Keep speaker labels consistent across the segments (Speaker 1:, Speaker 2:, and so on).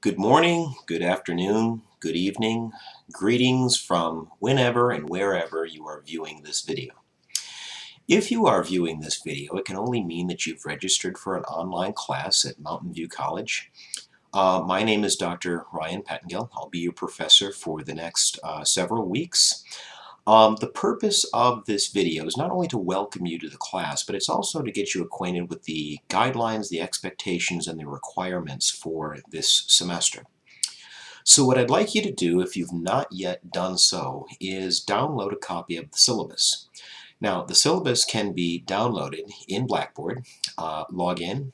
Speaker 1: Good morning, good afternoon, good evening, greetings from whenever and wherever you are viewing this video. If you are viewing this video, it can only mean that you've registered for an online class at Mountain View College. My name is Dr. Ryan Pettengill. I'll be your professor for the next several weeks. The purpose of this video is not only to welcome you to the class, but it's also to get you acquainted with the guidelines, the expectations, and the requirements for this semester. So what I'd like you to do, if you've not yet done so, is download a copy of the syllabus. Now, the syllabus can be downloaded in Blackboard. Log in,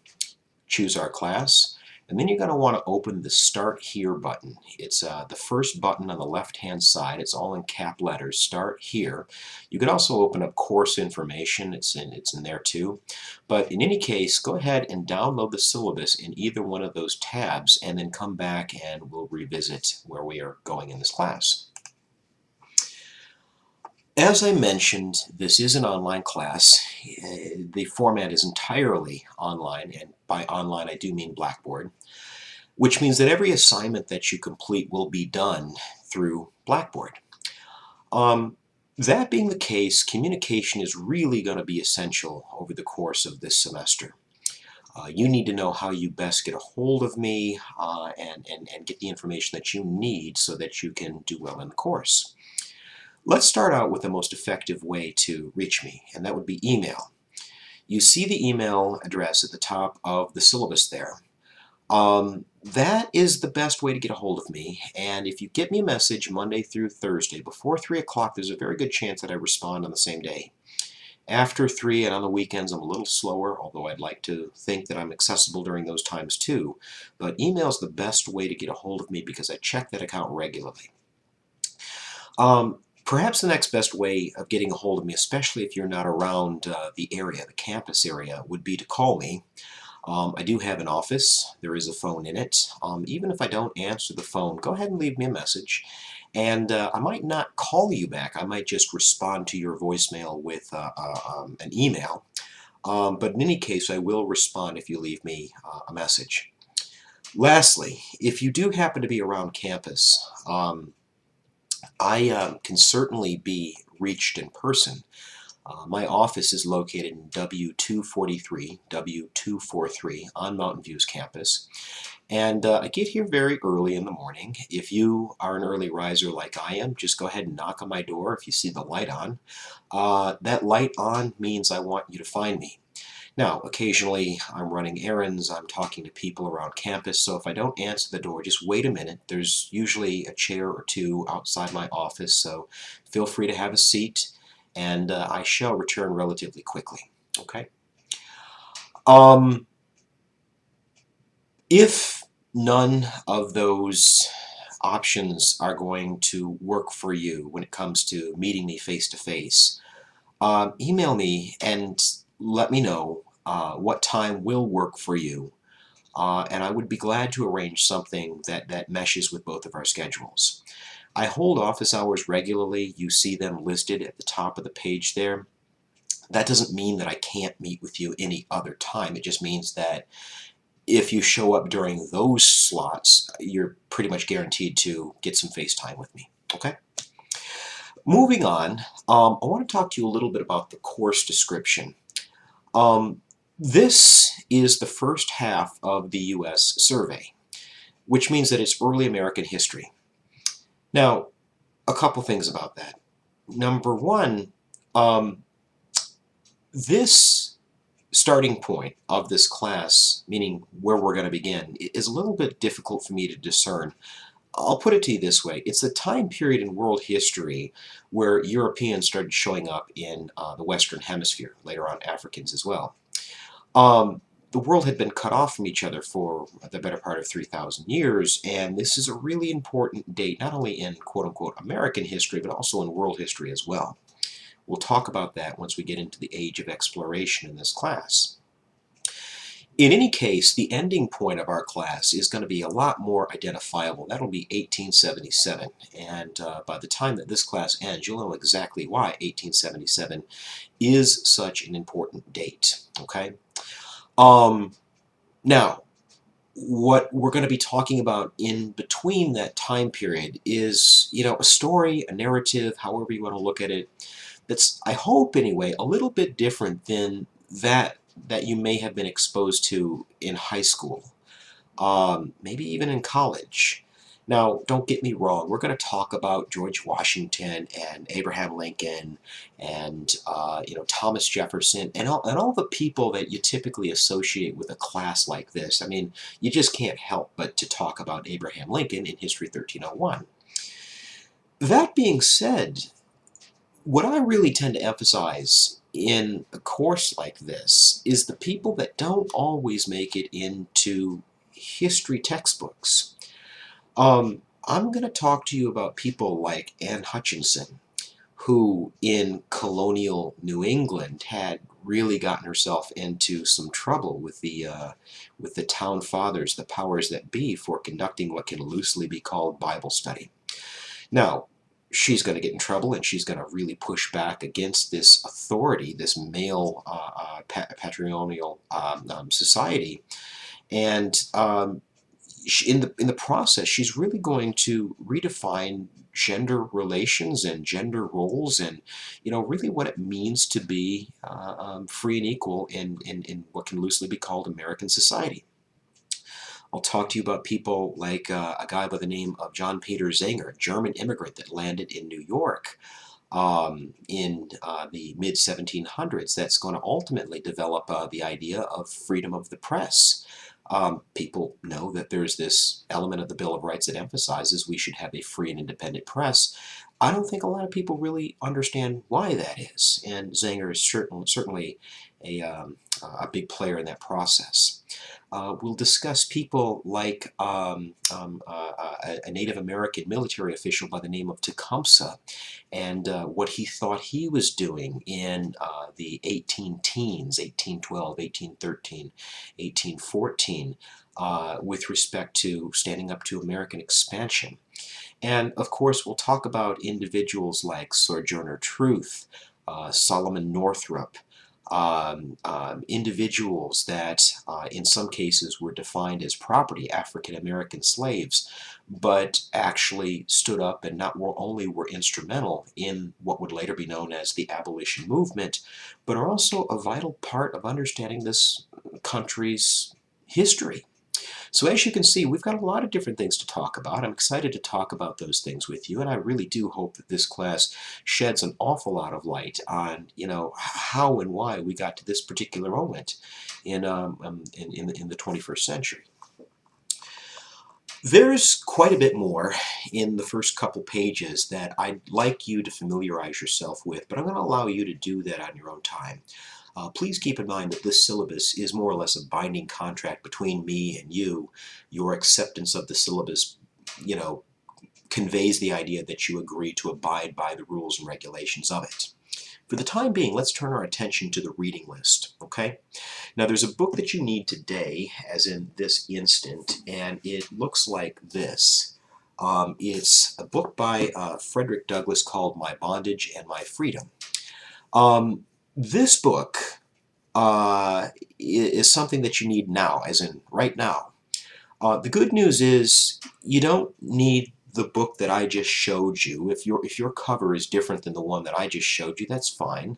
Speaker 1: choose our class, and then you're going to want to open the Start Here button. It's the first button on the left-hand side. It's all in cap letters, Start Here. You can also open up course information. It's in there too. But in any case, go ahead and download the syllabus in either one of those tabs and then come back and we'll revisit where we are going in this class. As I mentioned, this is an online class. The format is entirely online, and by online I do mean Blackboard, which means that every assignment that you complete will be done through Blackboard. That being the case, communication is really going to be essential over the course of this semester. You need to know how you best get a hold of me and get the information that you need so that you can do well in the course. Let's start out with the most effective way to reach me, and that would be email. You see the email address at the top of the syllabus there. That is the best way to get a hold of me, and if you get me a message Monday through Thursday before 3 o'clock, there's a very good chance that I respond on the same day. After 3 and on the weekends I'm a little slower, although I'd like to think that I'm accessible during those times too. But email is the best way to get a hold of me because I check that account regularly. Perhaps the next best way of getting a hold of me, especially if you're not around the area, the campus area, would be to call me. I do have an office. There is a phone in it. Even if I don't answer the phone, go ahead and leave me a message. And I might not call you back. I might just respond to your voicemail with an email. But in any case, I will respond if you leave me a message. Lastly, if you do happen to be around campus, I can certainly be reached in person. My office is located in W243 on Mountain View's campus. And I get here very early in the morning. If you are an early riser like I am, just go ahead and knock on my door if you see the light on. That light on means I want you to find me. Now, occasionally I'm running errands, I'm talking to people around campus, so if I don't answer the door, just wait a minute. There's usually a chair or two outside my office, so feel free to have a seat, and I shall return relatively quickly. Okay? If none of those options are going to work for you when it comes to meeting me face-to-face, email me and let me know what time will work for you, and I would be glad to arrange something that meshes with both of our schedules. I hold office hours regularly. You see them listed at the top of the page there. That doesn't mean that I can't meet with you any other time. It just means that if you show up during those slots, you're pretty much guaranteed to get some FaceTime with me. Okay? Moving on, I want to talk to you a little bit about the course description. This is the first half of the U.S. survey, which means that it's early American history. Now, a couple things about that. Number one, this starting point of this class, meaning where we're going to begin, is a little bit difficult for me to discern. I'll put it to you this way. It's the time period in world history where Europeans started showing up in the Western Hemisphere, later on Africans as well. The world had been cut off from each other for the better part of 3,000 years, and this is a really important date, not only in quote-unquote American history, but also in world history as well. We'll talk about that once we get into the age of exploration in this class. In any case, the ending point of our class is going to be a lot more identifiable. That'll be 1877, and by the time that this class ends, you'll know exactly why 1877 is such an important date. Okay? Now, what we're going to be talking about in between that time period is, a story, a narrative, however you want to look at it, that's, I hope anyway, a little bit different than that you may have been exposed to in high school, maybe even in college. Now, don't get me wrong, we're going to talk about George Washington and Abraham Lincoln and Thomas Jefferson and all the people that you typically associate with a class like this. I mean, you just can't help but to talk about Abraham Lincoln in History 1301. That being said, what I really tend to emphasize in a course like this is the people that don't always make it into history textbooks. I'm going to talk to you about people like Anne Hutchinson, who in colonial New England had really gotten herself into some trouble with the town fathers, the powers that be, for conducting what can loosely be called Bible study. Now, she's going to get in trouble, and she's going to really push back against this authority, this male patrilineal society, and in the process, she's really going to redefine gender relations and gender roles, and really what it means to be free and equal in what can loosely be called American society. I'll talk to you about people like a guy by the name of John Peter Zenger, a German immigrant that landed in New York in the mid-1700s. That's going to ultimately develop the idea of freedom of the press. People know that there's this element of the Bill of Rights that emphasizes we should have a free and independent press. I don't think a lot of people really understand why that is, and Zenger is certainly a big player in that process. We'll discuss people like a Native American military official by the name of Tecumseh, and what he thought he was doing in the 18 teens, 1812, 1813, 1814, with respect to standing up to American expansion. And of course, we'll talk about individuals like Sojourner Truth, Solomon Northup, individuals that in some cases were defined as property, African American slaves, but actually stood up and not only were instrumental in what would later be known as the abolition movement, but are also a vital part of understanding this country's history. So as you can see, we've got a lot of different things to talk about. I'm excited to talk about those things with you, and I really do hope that this class sheds an awful lot of light on, how and why we got to this particular moment in the 21st century. There's quite a bit more in the first couple pages that I'd like you to familiarize yourself with, but I'm going to allow you to do that on your own time. Please keep in mind that this syllabus is more or less a binding contract between me and you. Your acceptance of the syllabus, conveys the idea that you agree to abide by the rules and regulations of it. For the time being, let's turn our attention to the reading list, okay? Now, there's a book that you need today, as in this instant, and it looks like this. It's a book by Frederick Douglass called My Bondage and My Freedom. This book is something that you need now, as in right now. The good news is you don't need the book that I just showed you. If your cover is different than the one that I just showed you, that's fine.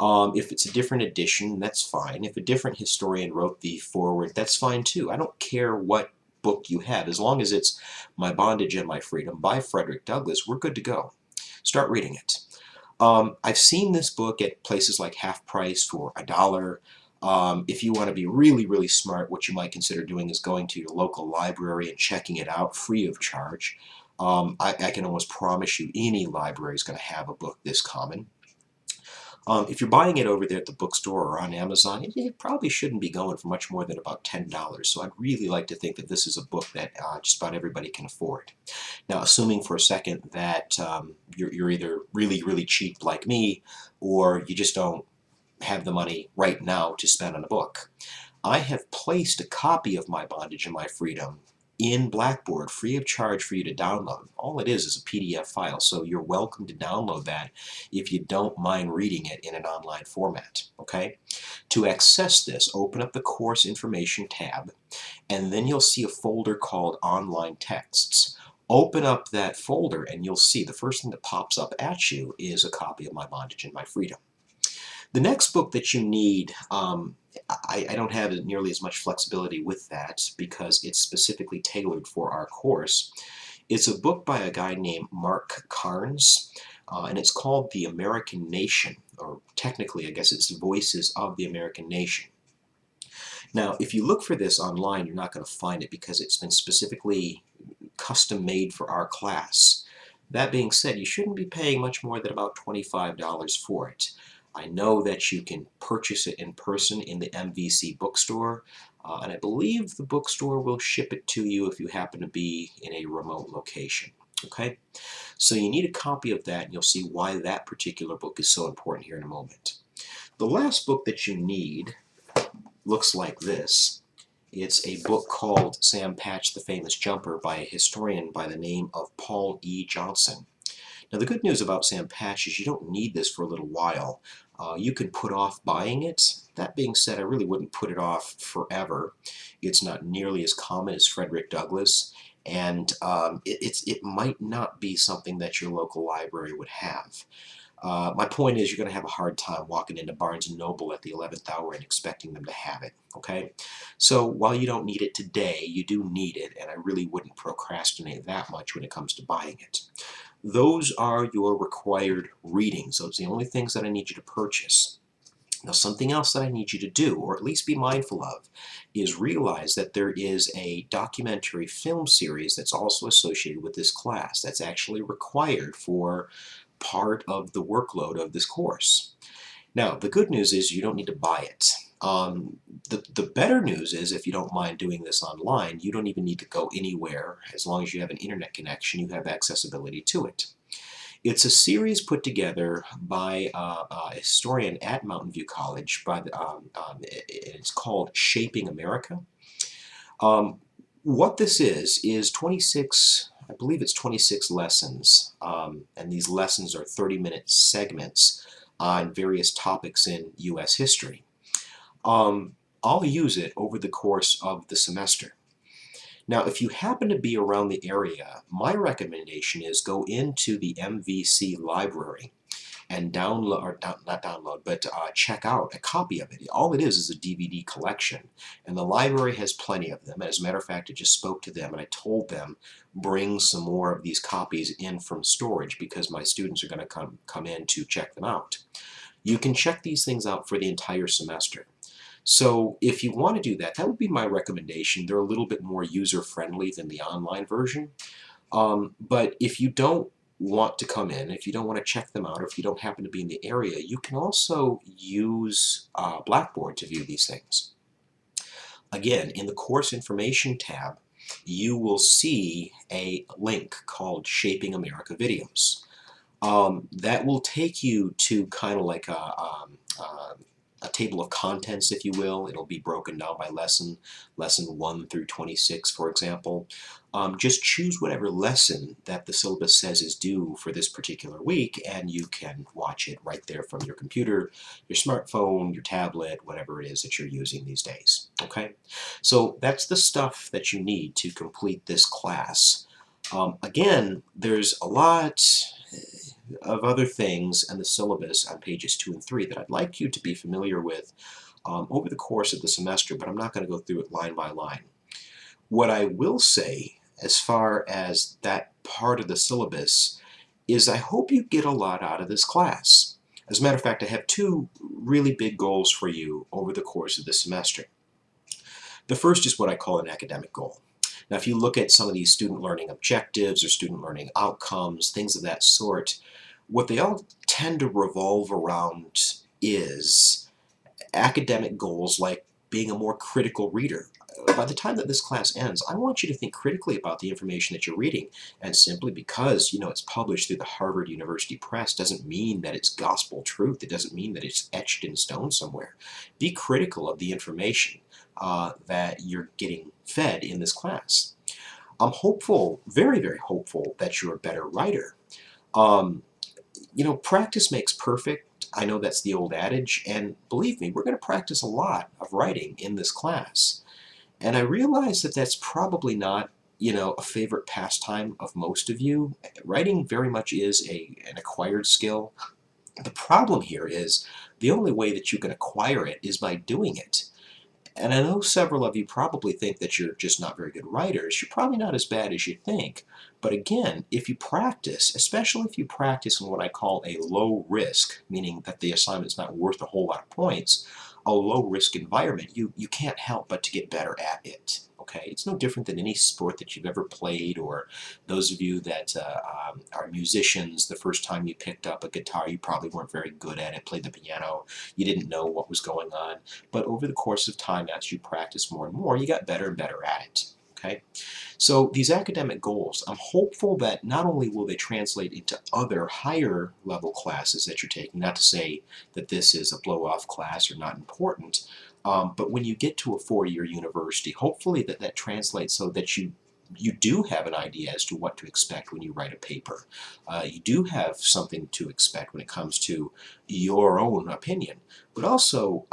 Speaker 1: If it's a different edition, that's fine. If a different historian wrote the foreword, that's fine too. I don't care what book you have. As long as it's My Bondage and My Freedom by Frederick Douglass, we're good to go. Start reading it. I've seen this book at places like Half Price for $1. If you want to be really, really smart, what you might consider doing is going to your local library and checking it out free of charge. I can almost promise you any library is going to have a book this common. If you're buying it over there at the bookstore or on Amazon, it probably shouldn't be going for much more than about $10. So I'd really like to think that this is a book that just about everybody can afford. Now, assuming for a second that you're either really, really cheap like me, or you just don't have the money right now to spend on a book, I have placed a copy of My Bondage and My Freedom in Blackboard, free of charge for you to download. All it is a PDF file, so you're welcome to download that if you don't mind reading it in an online format, okay? To access this, open up the Course Information tab, and then you'll see a folder called Online Texts. Open up that folder and you'll see the first thing that pops up at you is a copy of My Bondage and My Freedom. The next book that you need, I don't have nearly as much flexibility with that because it's specifically tailored for our course. It's a book by a guy named Mark Carnes, and it's called The American Nation, or technically I guess it's Voices of the American Nation. Now, if you look for this online, you're not going to find it because it's been specifically custom made for our class. That being said, you shouldn't be paying much more than about $25 for it. I know that you can purchase it in person in the MVC bookstore, and I believe the bookstore will ship it to you if you happen to be in a remote location. Okay? So you need a copy of that, and you'll see why that particular book is so important here in a moment. The last book that you need looks like this. It's a book called Sam Patch, the Famous Jumper by a historian by the name of Paul E. Johnson. Now the good news about Sam Patch is you don't need this for a little while. You can put off buying it. That being said, I really wouldn't put it off forever. It's not nearly as common as Frederick Douglass, and it might not be something that your local library would have. My point is you're going to have a hard time walking into Barnes & Noble at the 11th hour and expecting them to have it, okay? So while you don't need it today, you do need it, and I really wouldn't procrastinate that much when it comes to buying it. Those are your required readings. Those are the only things that I need you to purchase. Now, something else that I need you to do, or at least be mindful of, is realize that there is a documentary film series that's also associated with this class that's actually required for part of the workload of this course. Now, the good news is you don't need to buy it. The better news is if you don't mind doing this online, you don't even need to go anywhere. As long as you have an internet connection, you have accessibility to it. It's a series put together by a historian at Mountain View College. It's called Shaping America. What this is 26, I believe it's 26 lessons, and these lessons are 30-minute segments on various topics in U.S. history. I'll use it over the course of the semester. Now, if you happen to be around the area, my recommendation is go into the MVC library and download, or not download, but check out a copy of it. All it is a DVD collection, and the library has plenty of them. As a matter of fact, I just spoke to them and I told them bring some more of these copies in from storage because my students are going to come in to check them out. You can check these things out for the entire semester. So if you want to do that, that would be my recommendation. They're a little bit more user-friendly than the online version. But if you don't want to come in, if you don't want to check them out, or if you don't happen to be in the area, you can also use Blackboard to view these things. Again, in the Course Information tab, you will see a link called Shaping America Videos. That will take you to kind of like a table of contents, if you will. It'll be broken down by lesson 1 through 26, for example. Just choose whatever lesson that the syllabus says is due for this particular week, and you can watch it right there from your computer, your smartphone, your tablet, whatever it is that you're using these days. Okay? So that's the stuff that you need to complete this class. Again, there's a lot of other things in the syllabus on pages 2 and 3 that I'd like you to be familiar with over the course of the semester, but I'm not going to go through it line by line. What I will say as far as that part of the syllabus is I hope you get a lot out of this class. As a matter of fact, I have 2 really big goals for you over the course of the semester. The first is what I call an academic goal. Now, if you look at some of these student learning objectives or student learning outcomes, things of that sort, what they all tend to revolve around is academic goals like being a more critical reader. By the time that this class ends, I want you to think critically about the information that you're reading. And simply because, it's published through the Harvard University Press doesn't mean that it's gospel truth. It doesn't mean that it's etched in stone somewhere. Be critical of the information that you're getting fed in this class. I'm hopeful, very, very hopeful, that you're a better writer. Um, Practice makes perfect. I know that's the old adage, and believe me, we're going to practice a lot of writing in this class. And I realize that that's probably not, a favorite pastime of most of you. Writing very much is an acquired skill. The problem here is the only way that you can acquire it is by doing it. And I know several of you probably think that you're just not very good writers. You're probably not as bad as you think. But again, if you practice, especially if you practice in what I call a low risk, meaning that the assignment's not worth a whole lot of points, a low risk environment, you can't help but to get better at it. Okay, it's no different than any sport that you've ever played, or those of you that are musicians. The first time you picked up a guitar, you probably weren't very good at it. Played the piano, you didn't know what was going on. But over the course of time, as you practice more and more, you got better and better at it. Okay? So these academic goals, I'm hopeful that not only will they translate into other higher level classes that you're taking, not to say that this is a blow-off class or not important, but when you get to a four-year university, hopefully that translates so that you do have an idea as to what to expect when you write a paper. You do have something to expect when it comes to your own opinion, but also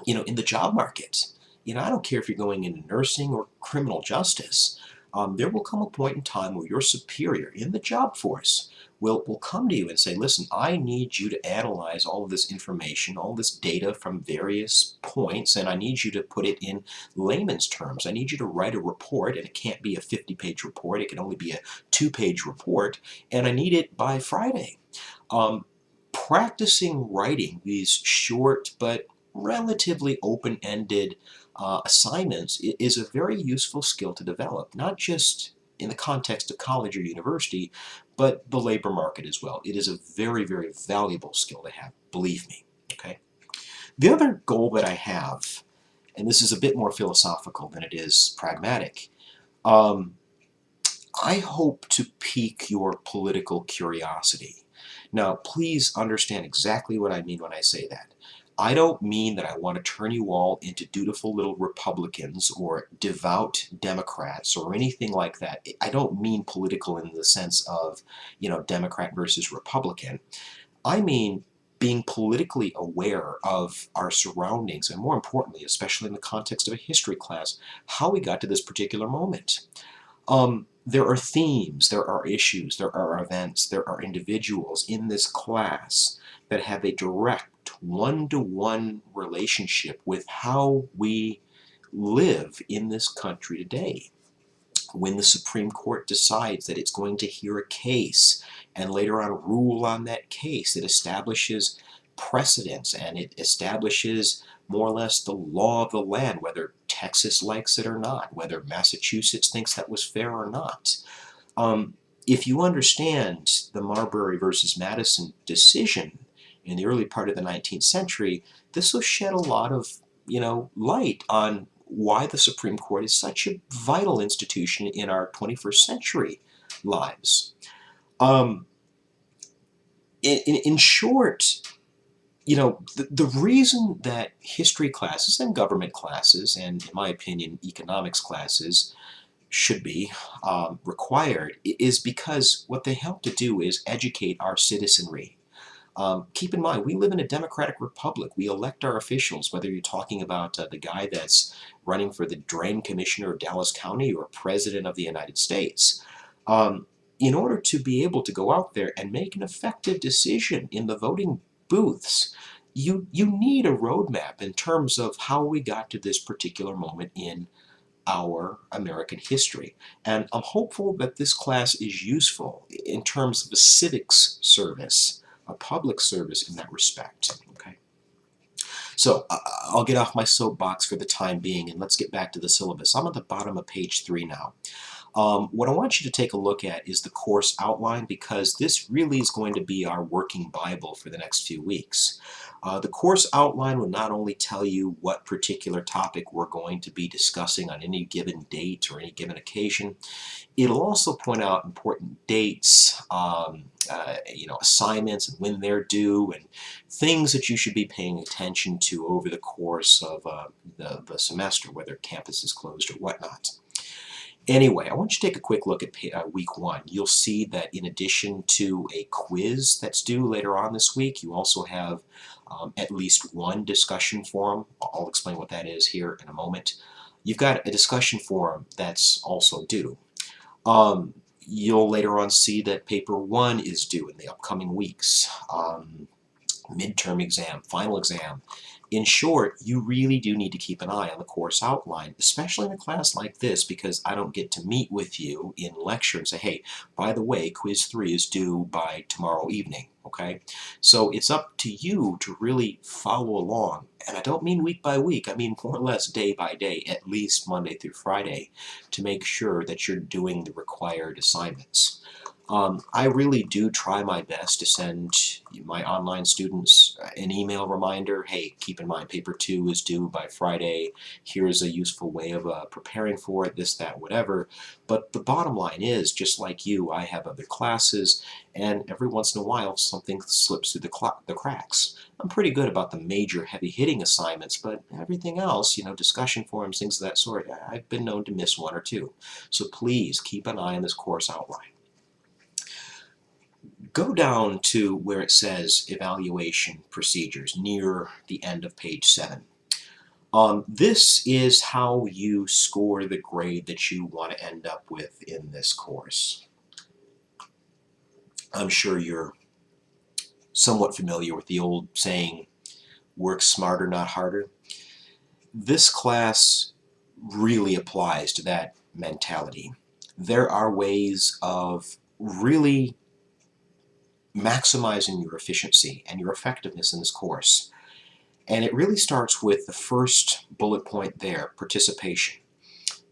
Speaker 1: in the job market. I don't care if you're going into nursing or criminal justice. There will come a point in time where your superior in the job force will come to you and say, listen, I need you to analyze all of this information, all this data from various points, and I need you to put it in layman's terms. I need you to write a report, and it can't be a 50-page report. It can only be a 2-page report, and I need it by Friday. Practicing writing these short but relatively open-ended assignments is a very useful skill to develop, not just in the context of college or university, but the labor market as well. It is a very, very valuable skill to have, believe me. Okay. The other goal that I have, and this is a bit more philosophical than it is pragmatic, um, I hope to pique your political curiosity. Now, please understand exactly what I mean when I say that. I don't mean that I want to turn you all into dutiful little Republicans or devout Democrats or anything like that. I don't mean political in the sense of, Democrat versus Republican. I mean being politically aware of our surroundings, and more importantly, especially in the context of a history class, how we got to this particular moment. There are themes, there are issues, there are events, there are individuals in this class that have a direct one-to-one relationship with how we live in this country today. When the Supreme Court decides that it's going to hear a case and later on rule on that case, it establishes precedents and it establishes more or less the law of the land, whether Texas likes it or not, whether Massachusetts thinks that was fair or not. If you understand the Marbury versus Madison decision in the early part of the 19th century, this will shed a lot of light on why the Supreme Court is such a vital institution in our 21st century lives. In short, the reason that history classes and government classes, and in my opinion, economics classes, should be required is because what they help to do is educate our citizenry. Keep in mind, we live in a democratic republic. We elect our officials, whether you're talking about the guy that's running for the drain commissioner of Dallas County or president of the United States. In order to be able to go out there and make an effective decision in the voting booths, you need a roadmap in terms of how we got to this particular moment in our American history. And I'm hopeful that this class is useful in terms of a civics service, a public service in that respect. Okay. So I'll get off my soapbox for the time being and let's get back to the syllabus. I'm at the bottom of page 3 now. What I want you to take a look at is the course outline, because this really is going to be our working Bible for the next few weeks. The course outline will not only tell you what particular topic we're going to be discussing on any given date or any given occasion. It'll also point out important dates, assignments and when they're due, and things that you should be paying attention to over the course of the semester, whether campus is closed or whatnot. Anyway, I want you to take a quick look at week 1. You'll see that in addition to a quiz that's due later on this week, you also have at least one discussion forum. I'll explain what that is here in a moment. You've got a discussion forum that's also due. You'll later on see that paper 1 is due in the upcoming weeks. Midterm exam, final exam. In short, you really do need to keep an eye on the course outline, especially in a class like this, because I don't get to meet with you in lecture and say, hey, by the way, quiz 3 is due by tomorrow evening, okay? So it's up to you to really follow along, and I don't mean week by week, I mean more or less day by day, at least Monday through Friday, to make sure that you're doing the required assignments. I really do try my best to send my online students an email reminder, hey, keep in mind paper 2 is due by Friday, here's a useful way of preparing for it, this, that, whatever. But the bottom line is, just like you, I have other classes, and every once in a while something slips through the cracks. I'm pretty good about the major heavy-hitting assignments, but everything else, discussion forums, things of that sort, I've been known to miss 1 or 2. So please keep an eye on this course outline. Go down to where it says evaluation procedures near the end of page 7. This is how you score the grade that you want to end up with in this course. I'm sure you're somewhat familiar with the old saying, work smarter, not harder. This class really applies to that mentality. There are ways of really maximizing your efficiency and your effectiveness in this course. And it really starts with the first bullet point there, participation.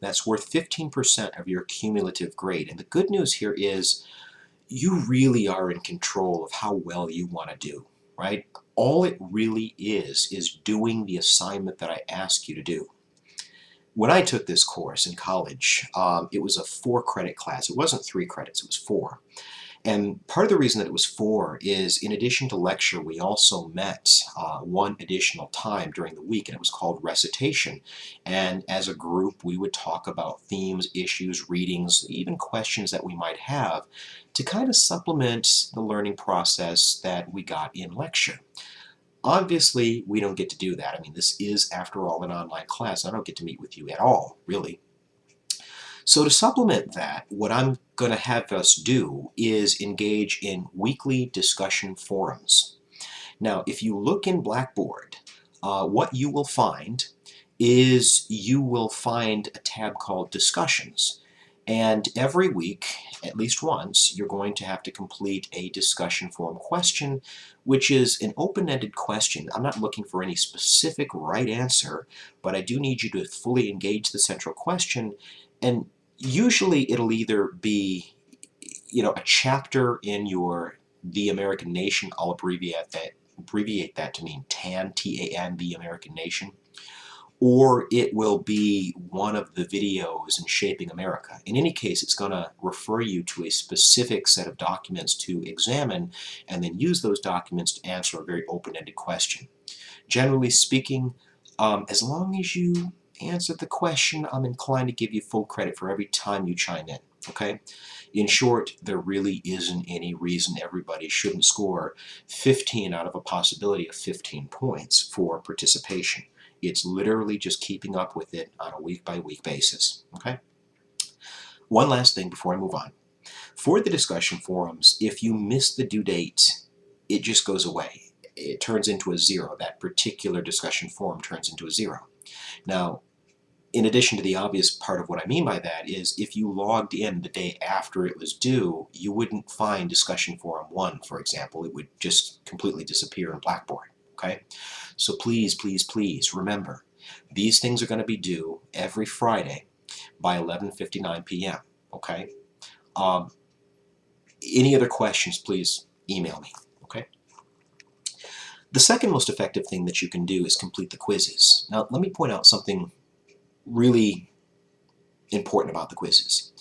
Speaker 1: That's worth 15% of your cumulative grade. And the good news here is you really are in control of how well you want to do, right? All it really is doing the assignment that I ask you to do. When I took this course in college, it was a 4-credit class. It wasn't 3 credits, it was 4. And part of the reason that it was 4 is, in addition to lecture, we also met one additional time during the week, and it was called recitation. And as a group, we would talk about themes, issues, readings, even questions that we might have to kind of supplement the learning process that we got in lecture. Obviously, we don't get to do that. I mean, this is, after all, an online class. I don't get to meet with you at all, really. So to supplement that, what I'm going to have us do is engage in weekly discussion forums. Now, if you look in Blackboard, what you will find is you will find a tab called Discussions. And every week, at least once, you're going to have to complete a discussion forum question, which is an open-ended question. I'm not looking for any specific right answer, but I do need you to fully engage the central question. And usually it'll either be, a chapter in your The American Nation. I'll abbreviate that to mean TAN, T-A-N, The American Nation. Or it will be one of the videos in Shaping America. In any case, it's going to refer you to a specific set of documents to examine, and then use those documents to answer a very open-ended question. Generally speaking, as long as you answer the question, I'm inclined to give you full credit for every time you chime in, okay? In short, there really isn't any reason everybody shouldn't score 15 out of a possibility of 15 points for participation. It's literally just keeping up with it on a week-by-week basis, okay? One last thing before I move on. For the discussion forums, if you miss the due date, it just goes away. It turns into a 0. That particular discussion forum turns into a 0. Now, in addition to the obvious part of what I mean by that is, if you logged in the day after it was due, you wouldn't find discussion forum 1, for example. It would just completely disappear in Blackboard, okay? So please, please, please remember, these things are going to be due every Friday by 11:59 p.m., okay? Any other questions, please email me, okay? The second most effective thing that you can do is complete the quizzes. Now, let me point out something really important about the quizzes.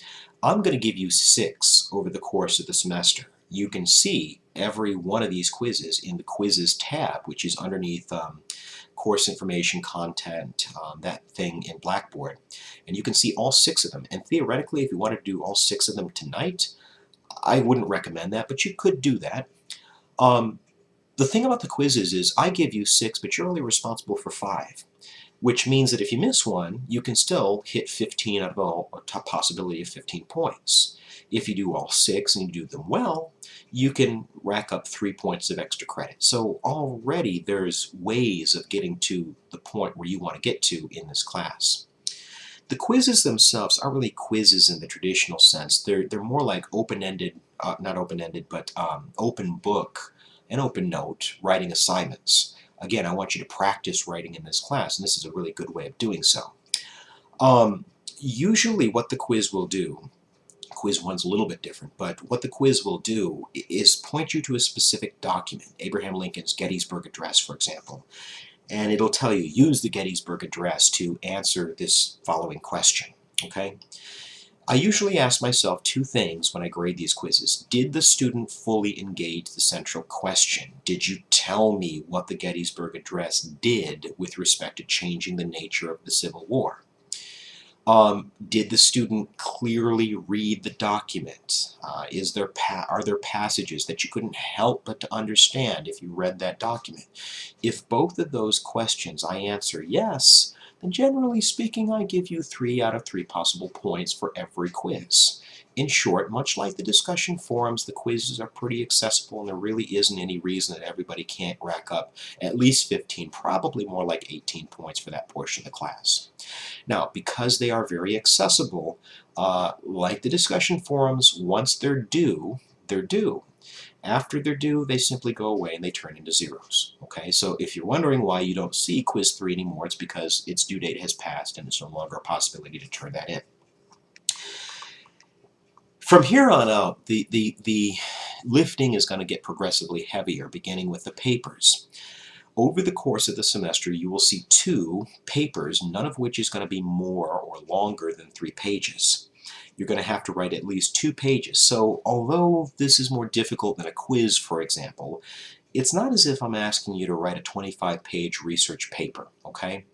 Speaker 1: I'm going to give you 6 over the course of the semester. You can see every one of these quizzes in the Quizzes tab, which is underneath course information, content, that thing in Blackboard. And you can see all 6 of them. And theoretically, if you wanted to do all 6 of them tonight, I wouldn't recommend that, but you could do that. The thing about the quizzes is I give you 6, but you're only responsible for 5. Which means that if you miss one, you can still hit 15 out of a possibility of 15 points. If you do all 6 and you do them well, you can rack up 3 points of extra credit. So already there's ways of getting to the point where you want to get to in this class. The quizzes themselves aren't really quizzes in the traditional sense. They're more like open-ended, not open-ended, but open book and open note writing assignments. Again, I want you to practice writing in this class, and this is a really good way of doing so. Usually what the quiz will do, quiz 1's a little bit different, but what the quiz will do is point you to a specific document, Abraham Lincoln's Gettysburg Address, for example, and it'll tell you, use the Gettysburg Address to answer this following question, okay? I usually ask myself 2 things when I grade these quizzes. Did the student fully engage the central question? Did you tell me what the Gettysburg Address did with respect to changing the nature of the Civil War? Did the student clearly read the document? Are there passages that you couldn't help but to understand if you read that document? If both of those questions I answer yes, then generally speaking I give you 3 out of 3 possible points for every quiz. In short, much like the discussion forums, the quizzes are pretty accessible and there really isn't any reason that everybody can't rack up at least 15, probably more like 18 points for that portion of the class. Now, because they are very accessible, like the discussion forums, once they're due, they're due. After they're due, they simply go away and they turn into zeros. Okay, so if you're wondering why you don't see quiz 3 anymore, it's because its due date has passed and there's no longer a possibility to turn that in. From here on out, the lifting is going to get progressively heavier, beginning with the papers. Over the course of the semester, you will see 2 papers, none of which is going to be more or longer than 3 pages. You're going to have to write at least 2 pages. So although this is more difficult than a quiz, for example, it's not as if I'm asking you to write a 25-page research paper, okay?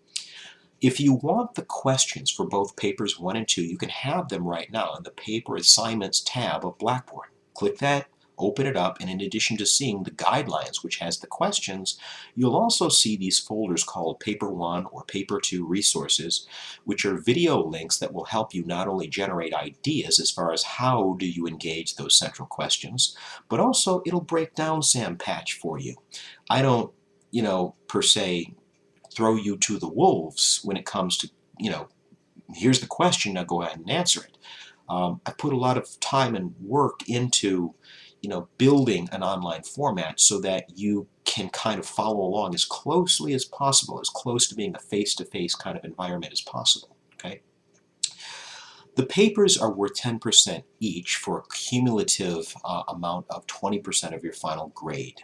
Speaker 1: If you want the questions for both papers 1 and 2, you can have them right now in the Paper Assignments tab of Blackboard. Click that, open it up, and in addition to seeing the guidelines, which has the questions, you'll also see these folders called Paper 1 or Paper 2 Resources, which are video links that will help you not only generate ideas as far as how do you engage those central questions, but also it'll break down Sam Patch for you. I don't, per se, throw you to the wolves when it comes to, here's the question, now go ahead and answer it. I put a lot of time and work into, building an online format so that you can kind of follow along as closely as possible, as close to being a face-to-face kind of environment as possible, okay? The papers are worth 10% each for a cumulative amount of 20% of your final grade.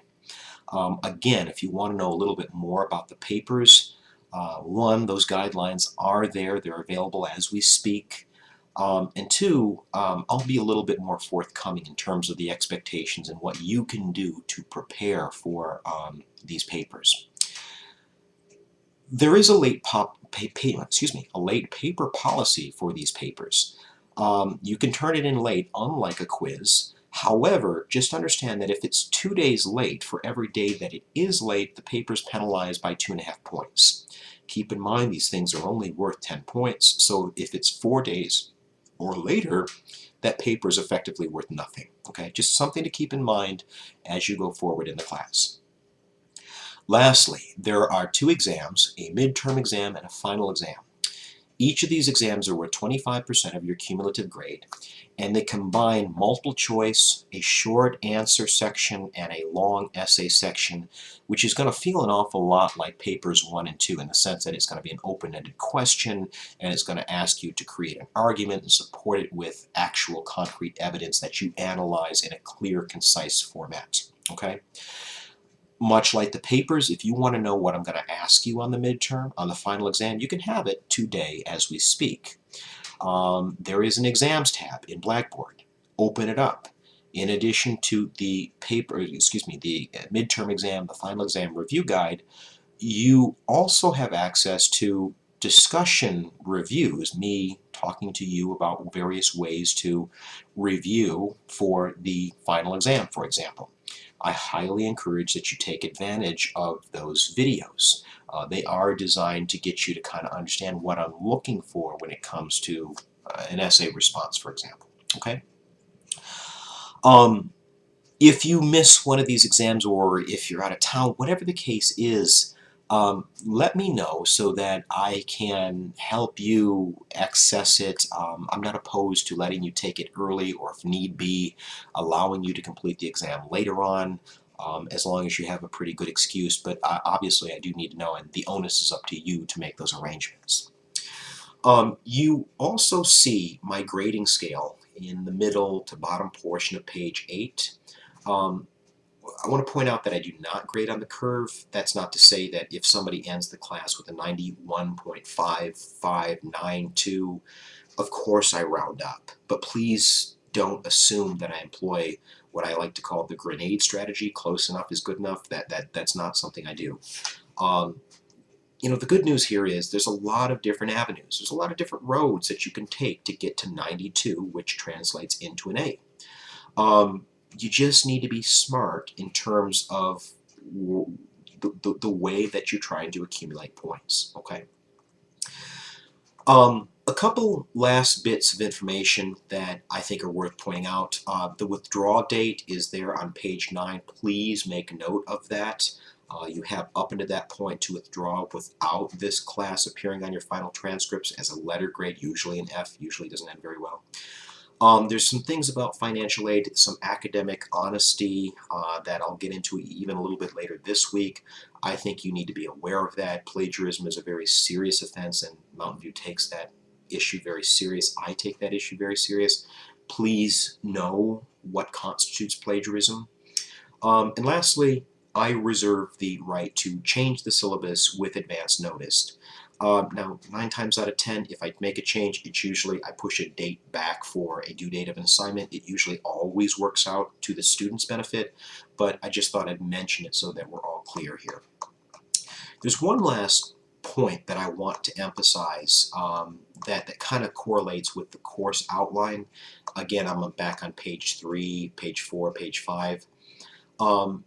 Speaker 1: Again, if you want to know a little bit more about the papers, 1, those guidelines are there. They're available as we speak. And 2, I'll be a little bit more forthcoming in terms of the expectations and what you can do to prepare for these papers. There is a late paper policy for these papers. You can turn it in late, unlike a quiz. However, just understand that if it's 2 days late, for every day that it is late, the paper is penalized by 2.5 points. Keep in mind these things are only worth 10 points, so if it's 4 days or later, that paper is effectively worth nothing. Okay, just something to keep in mind as you go forward in the class. Lastly, there are 2 exams, a midterm exam and a final exam. Each of these exams are worth 25% of your cumulative grade, and they combine multiple choice, a short answer section, and a long essay section, which is going to feel an awful lot like papers 1 and 2 in the sense that it's going to be an open-ended question, and it's going to ask you to create an argument and support it with actual concrete evidence that you analyze in a clear, concise format. Okay? Much like the papers, if you want to know what I'm going to ask you on the midterm, on the final exam, you can have it today as we speak. There is an exams tab in Blackboard. Open it up. In addition to the midterm exam, the final exam review guide, You also have access to discussion reviews, me talking to you about various ways to review for the final exam, for example. I highly encourage that you take advantage of those videos. They are designed to get you to kind of understand what I'm looking for when it comes to an essay response, for example. Okay? Um, if you miss one of these exams, or if you're out of town, whatever the case is, let me know so that I can help you access it. I'm not opposed to letting you take it early, or if need be, allowing you to complete the exam later on, as long as you have a pretty good excuse. But obviously I do need to know, and the onus is up to you to make those arrangements. You also see my grading scale in the middle to bottom portion of page 8. Um, I want to point out that I do not grade on the curve. That's not to say that if somebody ends the class with a 91.5592, of course I round up. But please don't assume that I employ what I like to call the grenade strategy. Close enough is good enough. That's not something I do. Um, the good news here is there's a lot of different avenues. There's a lot of different roads that you can take to get to 92, which translates into an A. You just need to be smart in terms of the way that you're trying to accumulate points, okay? A couple last bits of information that I think are worth pointing out. The withdrawal date is there on page 9. Please make note of that. You have up until that point to withdraw without this class appearing on your final transcripts as a letter grade, usually an F, usually doesn't end very well. There's some things about financial aid, some academic honesty that I'll get into even a little bit later this week. I think you need to be aware of that. Plagiarism is a very serious offense, and Mountain View takes that issue very serious. I take that issue very serious. Please know what constitutes plagiarism. And lastly, I reserve the right to change the syllabus with advance notice. Now, 9 times out of 10, if I make a change, it's usually I push a date back for a due date of an assignment. It usually always works out to the student's benefit, but I just thought I'd mention it so that we're all clear here. There's one last point that I want to emphasize that kind of correlates with the course outline. Again, I'm back on page 3, page 4, page 5.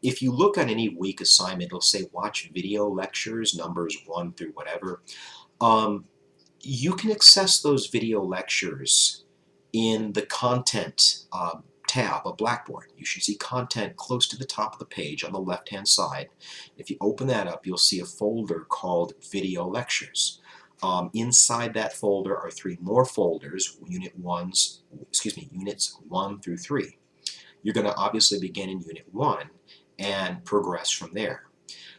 Speaker 1: If you look at any week assignment, it'll say watch video lectures, numbers 1 through whatever. You can access those video lectures in the content tab of Blackboard. You should see content close to the top of the page on the left-hand side. If you open that up, you'll see a folder called Video Lectures. Inside that folder are 3 more folders, units 1 through 3. You're going to obviously begin in Unit 1 and progress from there.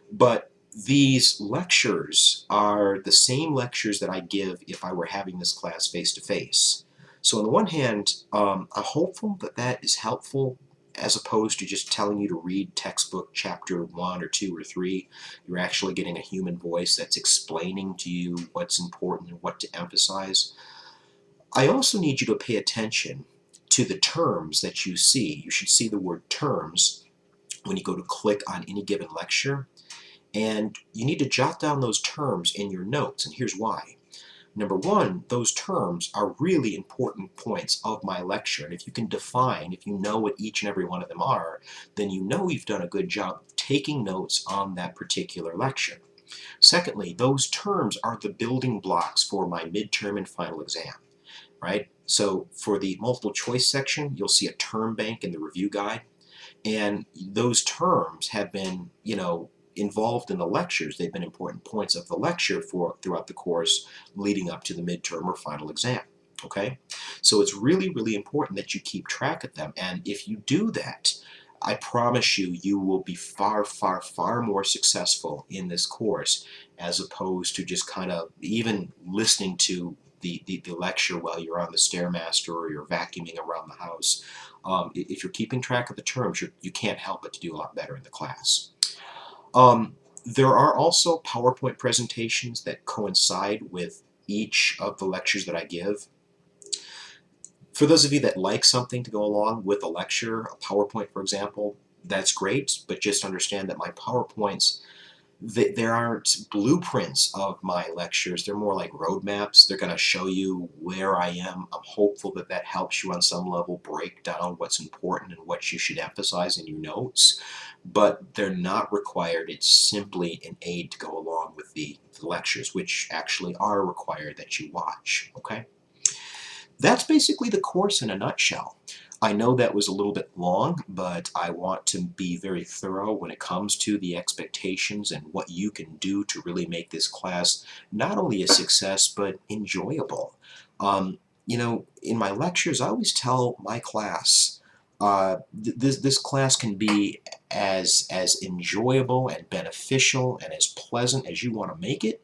Speaker 1: But these lectures are the same lectures that I give if I were having this class face-to-face. So on the one hand, I'm hopeful that that is helpful as opposed to just telling you to read textbook chapter 1 or 2 or 3. You're actually getting a human voice that's explaining to you what's important and what to emphasize. I also need you to pay attention to the terms that you see. You should see the word terms when you go to click on any given lecture, and you need to jot down those terms in your notes, and here's why. Number 1, those terms are really important points of my lecture, and if you can define, if you know what each and every one of them are, then you know you've done a good job taking notes on that particular lecture. Secondly, those terms are the building blocks for my midterm and final exam. Right? So for the multiple choice section, you'll see a term bank in the review guide, and those terms have been, involved in the lectures. They've been important points of the lecture throughout the course leading up to the midterm or final exam. Okay? So it's really, really important that you keep track of them, and if you do that, I promise you, you will be far, far, far more successful in this course as opposed to just kind of even listening to the lecture while you're on the Stairmaster or you're vacuuming around the house. If you're keeping track of the terms, you can't help but to do a lot better in the class. There are also PowerPoint presentations that coincide with each of the lectures that I give. For those of you that like something to go along with a lecture, a PowerPoint for example, that's great, but just understand that my PowerPoints There aren't blueprints of my lectures. They're more like roadmaps. They're going to show you where I am. I'm hopeful that that helps you on some level break down what's important and what you should emphasize in your notes. But they're not required. It's simply an aid to go along with the lectures, which actually are required that you watch. Okay? That's basically the course in a nutshell. I know that was a little bit long, but I want to be very thorough when it comes to the expectations and what you can do to really make this class not only a success, but enjoyable. You know, in my lectures, I always tell my class, this class can be as enjoyable and beneficial and as pleasant as you want to make it,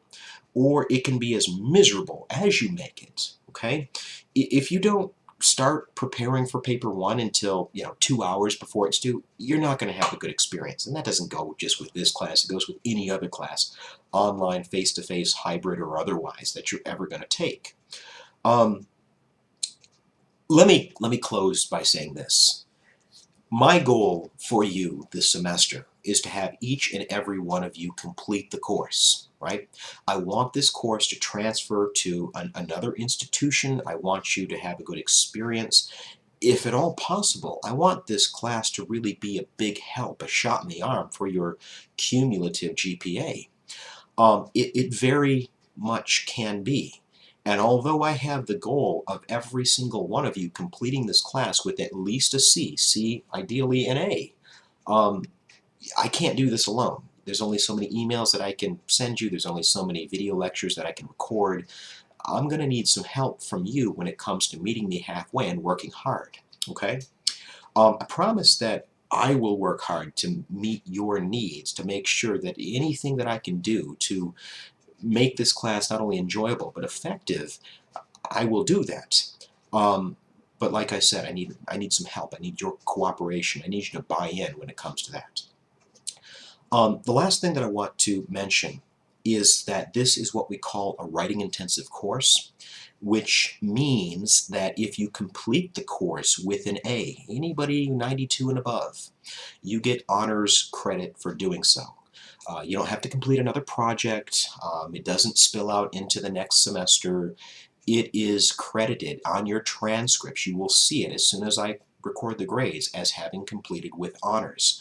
Speaker 1: or it can be as miserable as you make it. Okay? If you don't start preparing for paper one until 2 hours before it's due, you're not going to have a good experience. And that doesn't go just with this class, it goes with any other class, online, face-to-face, hybrid, or otherwise, that you're ever going to take. Let me close by saying this. My goal for you this semester is to have each and every one of you complete the course, right? I want this course to transfer to another institution. I want you to have a good experience. If at all possible, I want this class to really be a big help, a shot in the arm for your cumulative GPA. It very much can be. And although I have the goal of every single one of you completing this class with at least a C, ideally an A, I can't do this alone. There's only so many emails that I can send you. There's only so many video lectures that I can record. I'm going to need some help from you when it comes to meeting me halfway and working hard. Okay? I promise that I will work hard to meet your needs, to make sure that anything that I can do to make this class not only enjoyable but effective, I will do that. But like I said, I need some help. I need your cooperation. I need you to buy in when it comes to that. The last thing that I want to mention is that this is what we call a writing intensive course, which means that if you complete the course with an A, anybody 92 and above, you get honors credit for doing so. You don't have to complete another project. It doesn't spill out into the next semester. It is credited on your transcripts. You will see it as soon as I record the grades as having completed with honors.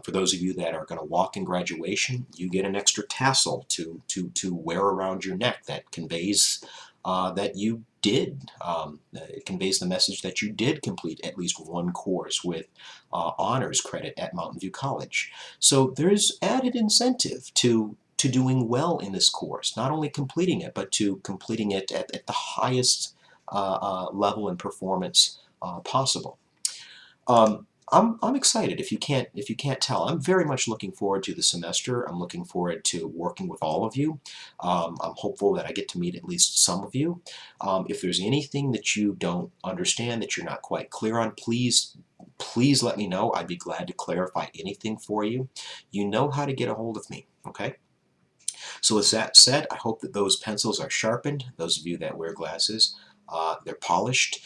Speaker 1: For those of you that are going to walk in graduation, you get an extra tassel to wear around your neck that conveys that you did. It conveys the message that you did complete at least one course with honors credit at Mountain View College. So there's added incentive to doing well in this course, not only completing it, but to completing it at the highest level and performance possible. I'm excited. If you can't tell, I'm very much looking forward to the semester. I'm looking forward to working with all of you. I'm hopeful that I get to meet at least some of you. If there's anything that you don't understand, that you're not quite clear on, please let me know. I'd be glad to clarify anything for you. You know how to get a hold of me, okay? So with that said, I hope that those pencils are sharpened. Those of you that wear glasses, they're polished,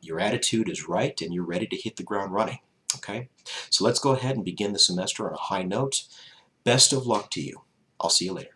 Speaker 1: your attitude is right, and you're ready to hit the ground running. Okay? So let's go ahead and begin the semester on a high note. Best of luck to you. I'll see you later.